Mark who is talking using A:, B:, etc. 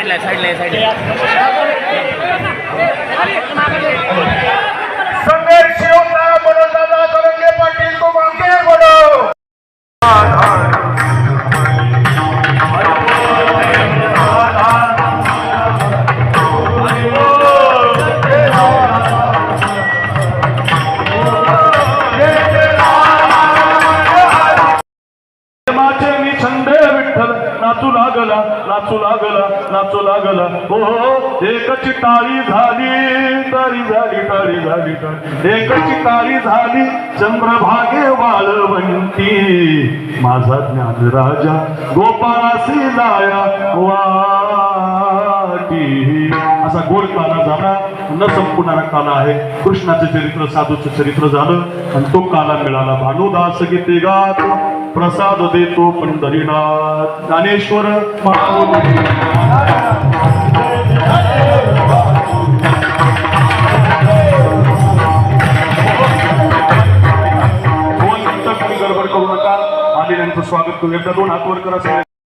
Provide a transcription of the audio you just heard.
A: साईडला
B: संघर्ष होता मनोदादा तरंगे पाटील को मागे बढ़ो नाचू लागला हो एकची टाळी झाली एकची टाळी झाली चंद्रभागे वाळवंती माझा ज्ञान राजा गोपाळासी जाया वाटी असा गोड काला झाला न संपणारा काला आहे कृष्णाचं चरित्र साधूचं चरित्र झालं आणि तो काला मिळाला भानुदास गीते गात प्रसाद देतो पंढरीनाथ ज्ञानेश्वर गडबड करू नका आलेल्यांचं स्वागत करू एकदा 2 हात वर करा.